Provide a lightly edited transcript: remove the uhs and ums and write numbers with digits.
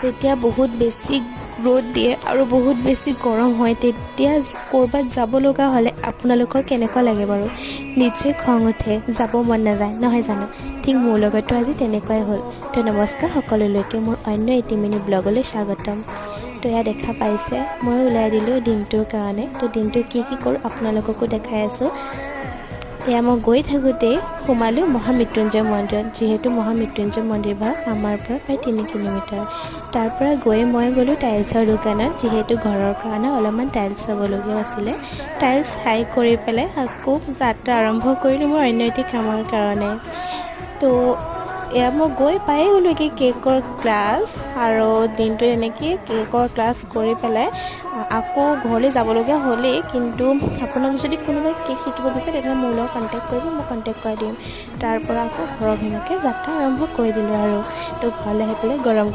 যেতিয়া বহুত বেছি ৰ'দ দিয়ে আৰু বহুত বেছি গৰম হয় তেতিয়া ক'ৰবাত যাব লগা হ'লে আপোনালোকৰ কেনেকুৱা লাগে বাৰু? নিশ্চয় খং উঠে, যাব মন নাযায় নহয় জানো? ঠিক মোৰ লগতো আজি তেনেকুৱাই হ'ল। তো নমস্কাৰ সকলোলৈকে, মোৰ অন্য এটি মিনি ব্লগলৈ স্বাগতম। তো এয়া দেখা পাইছে মই ওলাই দিলোঁ দিনটোৰ কাৰণে। তো দিনটো কি কৰোঁ আপোনালোককো দেখাই আছোঁ। এয়া মই গৈ থাকোঁতেই সোমালোঁ মহামৃত্যুঞ্জয় মন্দিৰত, যিহেতু মহামৃত্যুঞ্জয় মন্দিৰভাগ আমাৰ পৰা প্ৰায় 3 কিলোমিটাৰ। তাৰ পৰা গৈ মই গ'লোঁ টাইলছৰ দোকানত, যিহেতু ঘৰৰ কাৰণে অলপমান টাইলছ চাবলগীয়া আছিলে। টাইলছ চাই কৰি পেলাই আকৌ যাত্ৰা আৰম্ভ কৰিলোঁ মোৰ অন্য এটি কামৰ কাৰণে। তো এয়া মই গৈ পায়ে গ'লোঁগৈ কেকৰ ক্লাছ, আৰু দিনটো এনেকৈ কেকৰ ক্লাছ কৰি পেলাই আকৌ ঘৰলৈ যাবলগীয়া হ'লেই। কিন্তু আপোনাক যদি কোনোবাই কেক শিকিব বিচাৰে তেতিয়াহ'লে মোৰ লগত কণ্টেক্ট কৰিব, মই কণ্টেক্ট কৰাই দিম। তাৰ পৰা আকৌ ঘৰৰ ভেনেকৈ যাত্ৰা আৰম্ভ কৰি দিলোঁ আৰু। তো ঘৰলৈ আহি পেলাই গৰম গৰম